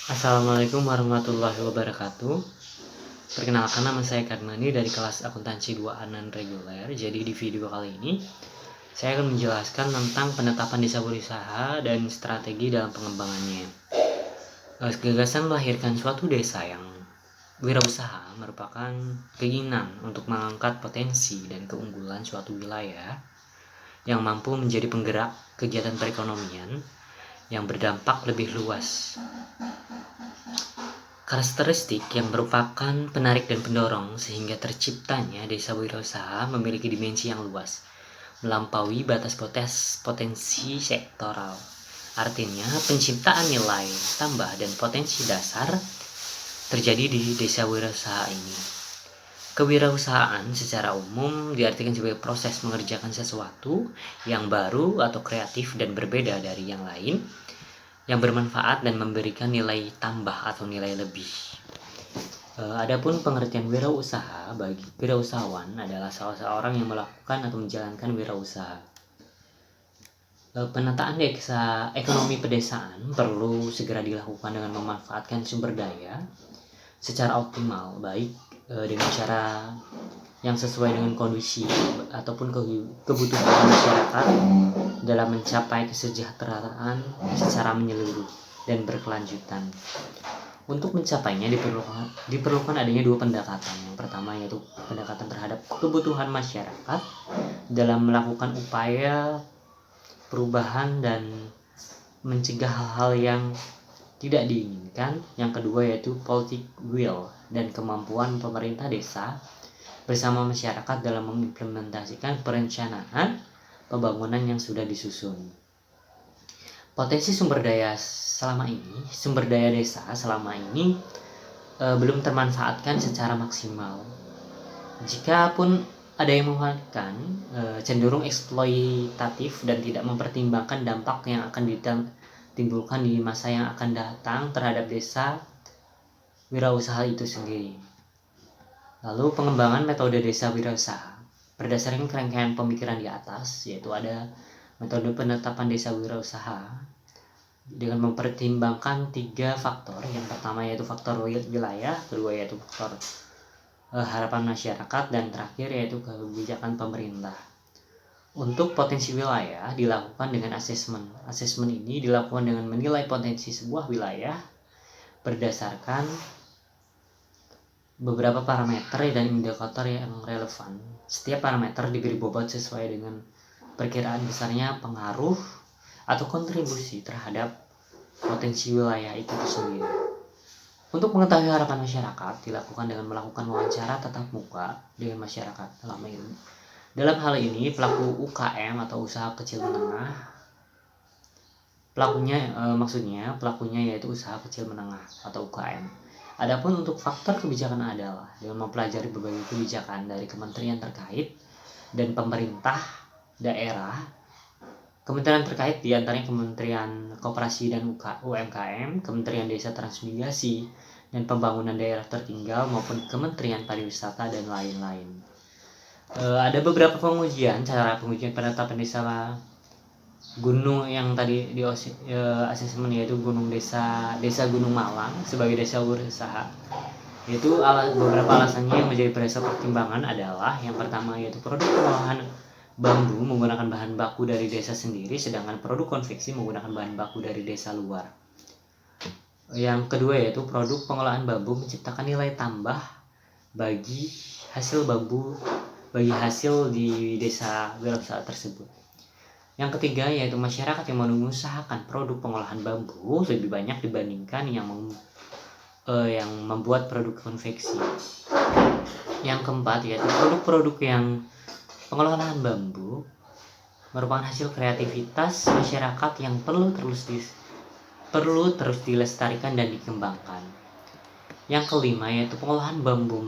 Assalamualaikum warahmatullahi wabarakatuh. Perkenalkan, nama saya Karmani dari kelas akuntansi 2A non-reguler. Jadi di video kali ini saya akan menjelaskan tentang penetapan desa berusaha dan strategi dalam pengembangannya. Gagasan melahirkan suatu desa yang wirausaha merupakan keinginan untuk mengangkat potensi dan keunggulan suatu wilayah yang mampu menjadi penggerak kegiatan perekonomian yang berdampak lebih luas. Karakteristik yang merupakan penarik dan pendorong sehingga terciptanya desa wirausaha memiliki dimensi yang luas, melampaui batas potensi sektoral. Artinya, penciptaan nilai tambah dan potensi dasar terjadi di desa wirausaha ini. Kewirausahaan secara umum diartikan sebagai proses mengerjakan sesuatu yang baru atau kreatif dan berbeda dari yang lain, yang bermanfaat dan memberikan nilai tambah atau nilai lebih. Adapun pengertian wirausaha bagi wirausahawan adalah salah seorang yang melakukan atau menjalankan wirausaha. Penataan desa ekonomi pedesaan perlu segera dilakukan dengan memanfaatkan sumber daya secara optimal, baik dengan cara yang sesuai dengan kondisi ataupun kebutuhan masyarakat dalam mencapai kesejahteraan secara menyeluruh dan berkelanjutan. Untuk mencapainya diperlukan adanya dua pendekatan. Yang pertama yaitu pendekatan terhadap kebutuhan masyarakat dalam melakukan upaya perubahan dan mencegah hal-hal yang tidak diinginkan. Yang kedua yaitu politic will dan kemampuan pemerintah desa bersama masyarakat dalam mengimplementasikan perencanaan pembangunan yang sudah disusun. Potensi sumber daya desa selama ini belum termanfaatkan secara maksimal. Jika pun ada yang memanfaatkan, cenderung eksploitatif dan tidak mempertimbangkan dampak yang akan ditimbulkan di masa yang akan datang terhadap desa wirausaha itu sendiri. Lalu pengembangan metode desa wirausaha berdasarkan kerangkaian pemikiran di atas, yaitu ada metode penetapan desa wirausaha dengan mempertimbangkan 3 faktor. Yang pertama yaitu faktor wilayah, kedua yaitu faktor harapan masyarakat, dan terakhir yaitu kebijakan pemerintah. Untuk potensi wilayah dilakukan dengan asesmen. Asesmen ini dilakukan dengan menilai potensi sebuah wilayah berdasarkan beberapa parameter dan indikator yang relevan. Setiap parameter diberi bobot sesuai dengan perkiraan besarnya pengaruh atau kontribusi terhadap potensi wilayah itu sendiri. Untuk mengetahui harapan masyarakat dilakukan dengan melakukan wawancara tatap muka dengan masyarakat dalam hal ini pelaku UKM atau usaha kecil menengah. Pelakunya yaitu usaha kecil menengah atau UKM. Adapun untuk faktor kebijakan adalah dengan mempelajari berbagai kebijakan dari kementerian terkait dan pemerintah daerah. Kementerian terkait diantaranya Kementerian Koperasi dan UMKM, Kementerian Desa Transmigrasi dan Pembangunan Daerah Tertinggal, maupun Kementerian Pariwisata dan lain-lain. Ada beberapa cara pengujian penetapan desa gunung yang tadi di asesmen, yaitu desa Gunung Malang sebagai desa wirausaha. Itu beberapa alasannya yang menjadi dasar pertimbangan adalah yang pertama yaitu produk pengolahan bambu menggunakan bahan baku dari desa sendiri, sedangkan produk konveksi menggunakan bahan baku dari desa luar. Yang kedua yaitu produk pengolahan bambu menciptakan nilai tambah bagi hasil di desa wirausaha tersebut. Yang ketiga yaitu masyarakat yang mengusahakan produk pengolahan bambu lebih banyak dibandingkan yang membuat produk konveksi. Yang keempat yaitu produk-produk yang pengolahan bambu merupakan hasil kreativitas masyarakat yang perlu terus dilestarikan dan dikembangkan. Yang kelima yaitu pengolahan bambu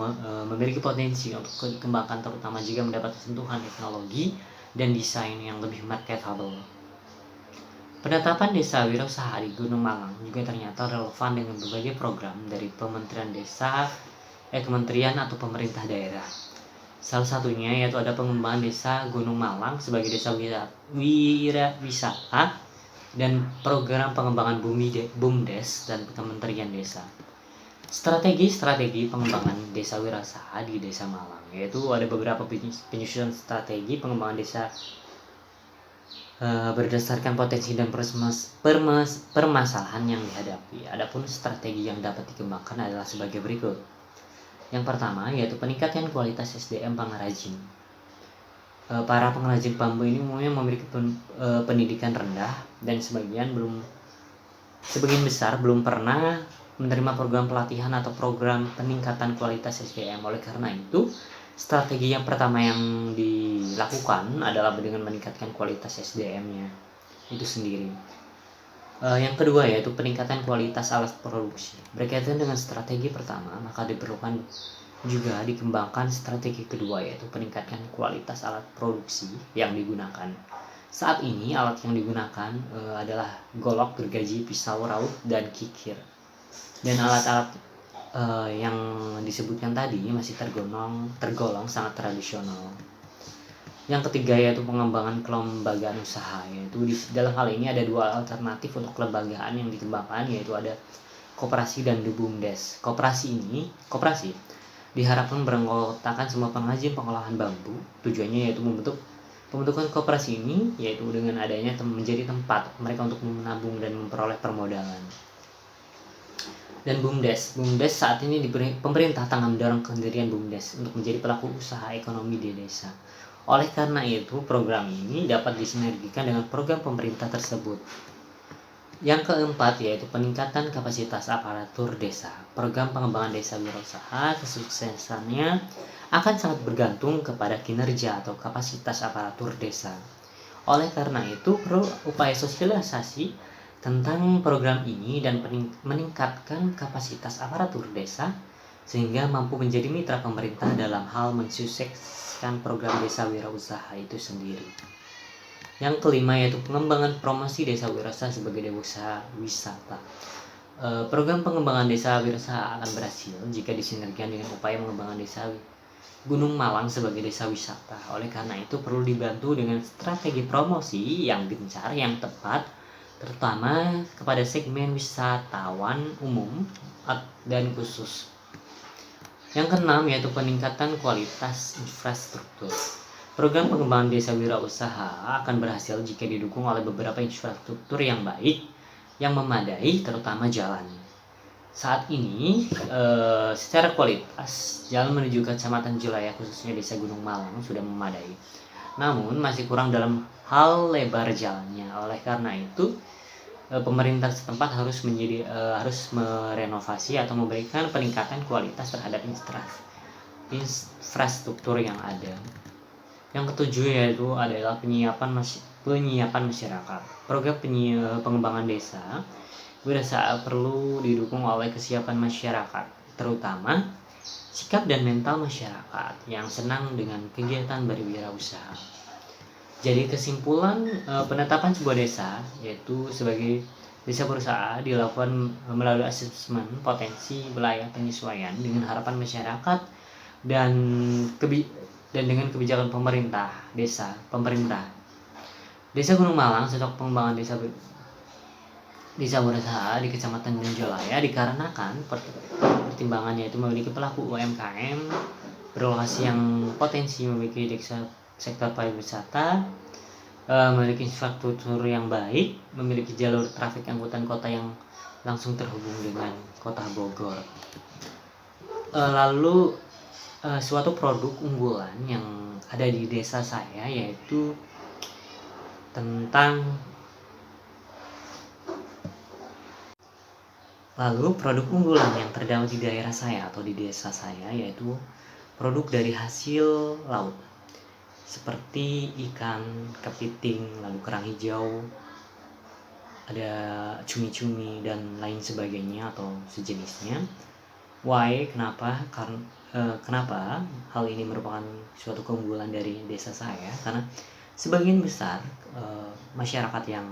memiliki potensi untuk dikembangkan, terutama jika mendapat sentuhan teknologi dan desain yang lebih marketable. Penetapan desa wirausaha di Gunung Malang juga ternyata relevan dengan berbagai program dari kementerian atau pemerintah daerah. Salah satunya yaitu ada pengembangan desa Gunung Malang sebagai desa wisata dan program pengembangan BUMDes dan Kementerian Desa. Strategi pengembangan desa wirausaha di Desa Malang, yaitu ada beberapa penyusunan strategi pengembangan desa berdasarkan potensi dan permasalahan yang dihadapi. Adapun strategi yang dapat dikembangkan adalah sebagai berikut. Yang pertama yaitu peningkatan kualitas SDM pengrajin. Para pengrajin bambu ini umumnya memiliki pendidikan rendah dan sebagian besar belum pernah menerima program pelatihan atau program peningkatan kualitas SDM. Oleh karena itu, strategi yang pertama yang dilakukan adalah dengan meningkatkan kualitas SDM-nya itu sendiri. Yang kedua yaitu peningkatan kualitas alat produksi. Berkaitan dengan strategi pertama, maka diperlukan juga dikembangkan strategi kedua yaitu peningkatan kualitas alat produksi yang digunakan. Saat ini alat yang digunakan adalah golok, gergaji, pisau raut, dan kikir. Dan alat-alat yang disebutkan tadi masih tergolong sangat tradisional. Yang ketiga yaitu pengembangan kelembagaan usaha, yaitu dalam hal ini ada dua alternatif untuk kelembagaan yang dikembangkan, yaitu ada koperasi dan BUMDes. Koperasi diharapkan beranggotakan semua pengrajin pengolahan bambu. Tujuannya yaitu pembentukan koperasi ini yaitu dengan adanya menjadi tempat mereka untuk menabung dan memperoleh permodalan. Dan BUMDes saat ini pemerintah tengah mendorong pendirian BUMDes untuk menjadi pelaku usaha ekonomi di desa. Oleh karena itu, program ini dapat disinergikan dengan program pemerintah tersebut. Yang keempat yaitu peningkatan kapasitas aparatur desa. Program pengembangan desa wirausaha kesuksesannya akan sangat bergantung kepada kinerja atau kapasitas aparatur desa. Oleh karena itu, perlu upaya sosialisasi tentang program ini dan meningkatkan kapasitas aparatur desa sehingga mampu menjadi mitra pemerintah dalam hal mensukseskan program desa wirausaha itu sendiri. Yang kelima yaitu pengembangan promosi desa wirausaha sebagai desa wisata. Program pengembangan desa wirausaha akan berhasil jika disinergikan dengan upaya pengembangan desa Gunung Malang sebagai desa wisata. Oleh karena itu perlu dibantu dengan strategi promosi yang gencar, yang tepat, terutama kepada segmen wisatawan umum dan khusus. Yang keenam yaitu peningkatan kualitas infrastruktur. Program pengembangan desa wirausaha akan berhasil jika didukung oleh beberapa infrastruktur yang baik, yang memadai, terutama jalan. Saat ini, secara kualitas, jalan menuju Kecamatan Julaya khususnya Desa Gunung Malang sudah memadai. Namun masih kurang dalam hal lebar jalannya. Oleh karena itu, pemerintah setempat harus merenovasi atau memberikan peningkatan kualitas terhadap infrastruktur yang ada. Yang ketujuh yaitu adalah penyiapan masyarakat. Program pengembangan desa wirausaha perlu didukung oleh kesiapan masyarakat, terutama sikap dan mental masyarakat yang senang dengan kegiatan berwirausaha. Jadi kesimpulan, penetapan sebuah desa yaitu sebagai desa berusaha dilakukan melalui asesmen potensi wilayah penyesuaian dengan harapan masyarakat dan dengan kebijakan pemerintah. Desa Gunung Malang cocok pengembangan desa berusaha di Kecamatan Julaya dikarenakan pertimbangannya itu memiliki pelaku UMKM, berlokasi yang potensi memiliki sektor pariwisata, memiliki infrastruktur yang baik, memiliki jalur trafik angkutan kota yang langsung terhubung dengan kota Bogor. Lalu suatu produk unggulan yang ada di desa saya yaitu produk unggulan yang terdapat di daerah saya atau di desa saya yaitu produk dari hasil laut seperti ikan, kepiting, lalu kerang hijau, ada cumi-cumi dan lain sebagainya atau sejenisnya. Why? Kenapa hal ini merupakan suatu keunggulan dari desa saya? Karena sebagian besar masyarakat yang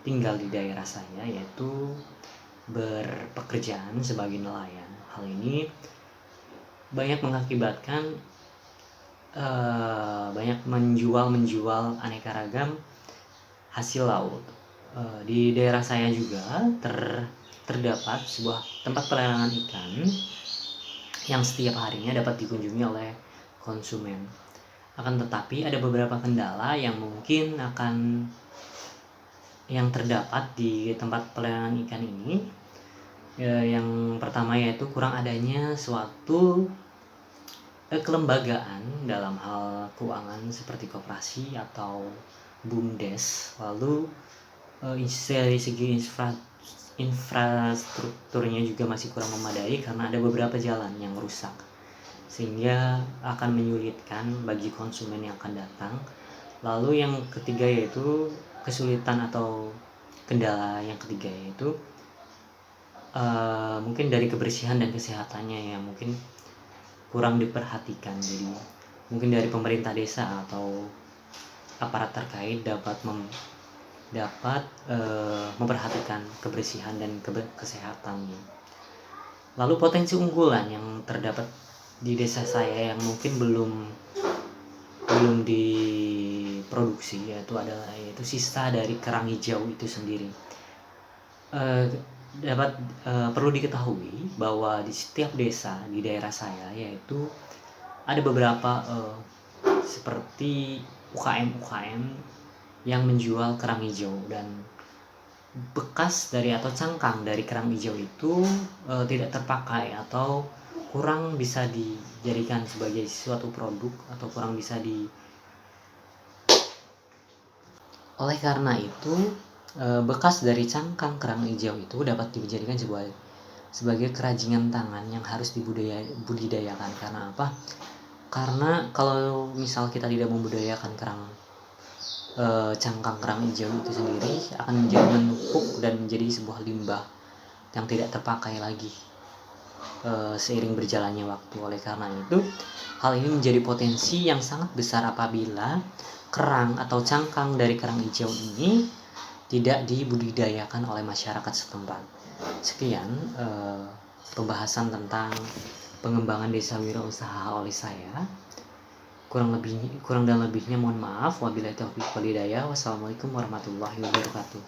tinggal di daerah saya yaitu berpekerjaan sebagai nelayan. Hal ini banyak mengakibatkan banyak menjual aneka ragam hasil laut. Di daerah saya juga terdapat sebuah tempat pelelangan ikan yang setiap harinya dapat dikunjungi oleh konsumen. Akan tetapi ada beberapa kendala yang mungkin yang terdapat di tempat pelelangan ikan ini. Yang pertama yaitu kurang adanya suatu kelembagaan dalam hal keuangan seperti koperasi atau BUMDes. Lalu dari segi infrastrukturnya juga masih kurang memadai karena ada beberapa jalan yang rusak, sehingga akan menyulitkan bagi konsumen yang akan datang. Lalu yang ketiga yaitu kesulitan atau kendala yang ketiga yaitu mungkin dari kebersihan dan kesehatannya yang mungkin kurang diperhatikan. Jadi mungkin dari pemerintah desa atau aparat terkait dapat memperhatikan kebersihan dan kesehatannya. Lalu potensi unggulan yang terdapat di desa saya yang mungkin belum diproduksi yaitu sisa dari kerang hijau itu sendiri. Perlu diketahui bahwa di setiap desa di daerah saya yaitu ada beberapa seperti UKM yang menjual kerang hijau, dan bekas dari atau cangkang dari kerang hijau itu tidak terpakai atau kurang bisa dijadikan sebagai suatu produk atau kurang bisa oleh karena itu bekas dari cangkang kerang hijau itu dapat dijadikan sebagai kerajinan tangan yang harus dibudidayakan. Karena apa? Karena kalau misal kita tidak membudidayakan cangkang kerang hijau itu sendiri akan menjadi menumpuk dan menjadi sebuah limbah yang tidak terpakai lagi seiring berjalannya waktu. Oleh karena itu hal ini menjadi potensi yang sangat besar apabila kerang atau cangkang dari kerang hijau ini tidak dibudidayakan oleh masyarakat setempat. Sekian pembahasan tentang pengembangan desa wirausaha oleh saya. Kurang dan lebihnya mohon maaf. Wabillahi taufiq wal hidayah. Wassalamualaikum warahmatullahi wabarakatuh.